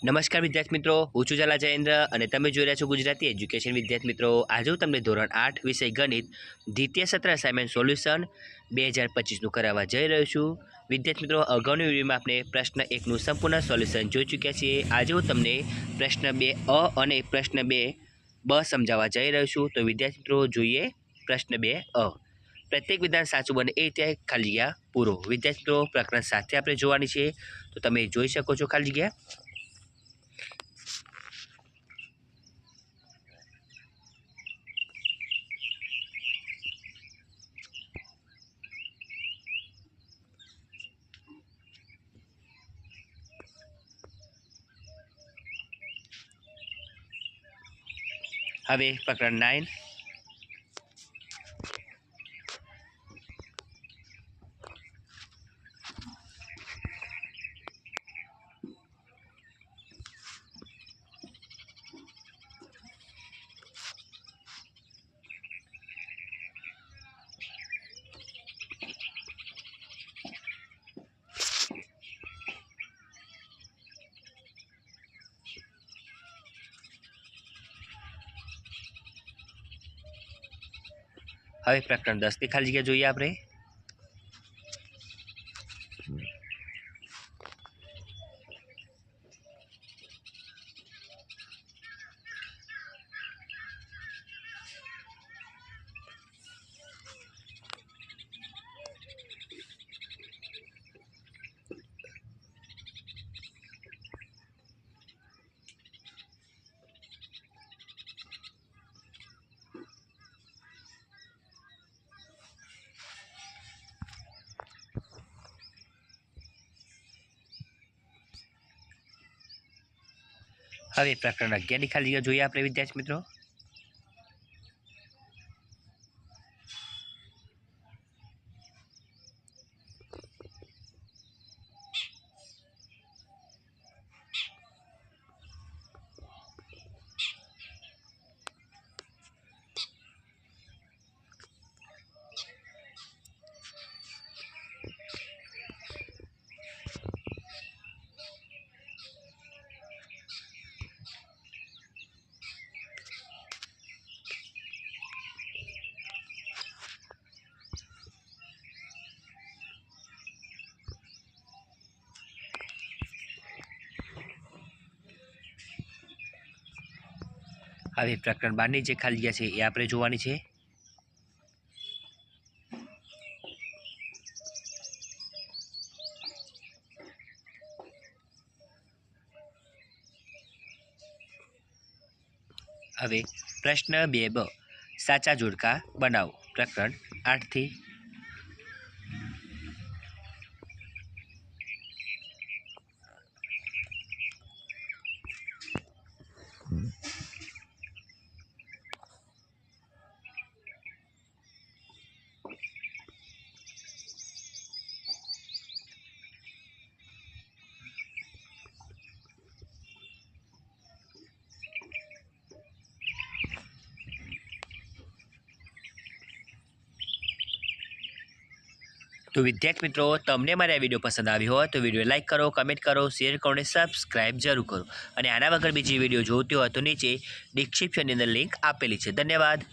નમસ્કાર વિદ્યાર્થી મિત્રો, હું છું ઝાલા જયેન્દ્ર અને તમે જોઈ રહ્યા છો ગુજરાતી એજ્યુકેશન. વિદ્યાર્થી મિત્રો, આજે હું તમને ધોરણ 8 વિષય ગણિત દ્વિતીય સત્ર અસાઇનમેન્ટ સોલ્યુશન 2025નું કરાવવા જઈ રહ્યો છું. વિદ્યાર્થી મિત્રો, અગાઉની વિડીયોમાં આપણે પ્રશ્ન 1નું સંપૂર્ણ સોલ્યુશન જોઈ ચૂક્યા છીએ. આજે હું તમને પ્રશ્ન 2 અ અને પ્રશ્ન 2 બ સમજાવવા જઈ રહ્યો છું. તો વિદ્યાર્થી મિત્રો, જોઈએ પ્રશ્ન 2 અ. પ્રત્યેક વિધાન સાચું બને એ રીતે ખાલી જગ્યા પૂરો. વિદ્યાર્થી મિત્રો, પ્રકરણ સાથે આપણે જોવાની છે, તો તમે જોઈ શકો છો ખાલી જગ્યા. હવે પ્રકરણ 9. હવે પ્રકરણ 10ની ખાલી જગ્યા જોઈએ આપણે. હવે પ્રકરણ 11ની ખાલી જગ્યા જોઈએ આપણે વિદ્યાર્થી મિત્રો. હવે પ્રકરણ 12ની જે ખાલી જગ્યા છે એ આપણે જોવાની છે. હવે પ્રશ્ન 2 બ સાચા જોડકા બનાવો. પ્રકરણ 8થી. તો વિદ્યાર્થી મિત્રો, તમને મારી આ વિડીયો પસંદ આવી હોય તો વિડીયો લાઇક કરો, કમેન્ટ કરો, શેર કરો અને સબસ્ક્રાઈબ જરૂર કરો. અને આના વગર બીજી વિડીયો જોતી હોય તો નીચે ડિસ્ક્રિપ્શનની અંદર લિંક આપેલી છે. ધન્યવાદ.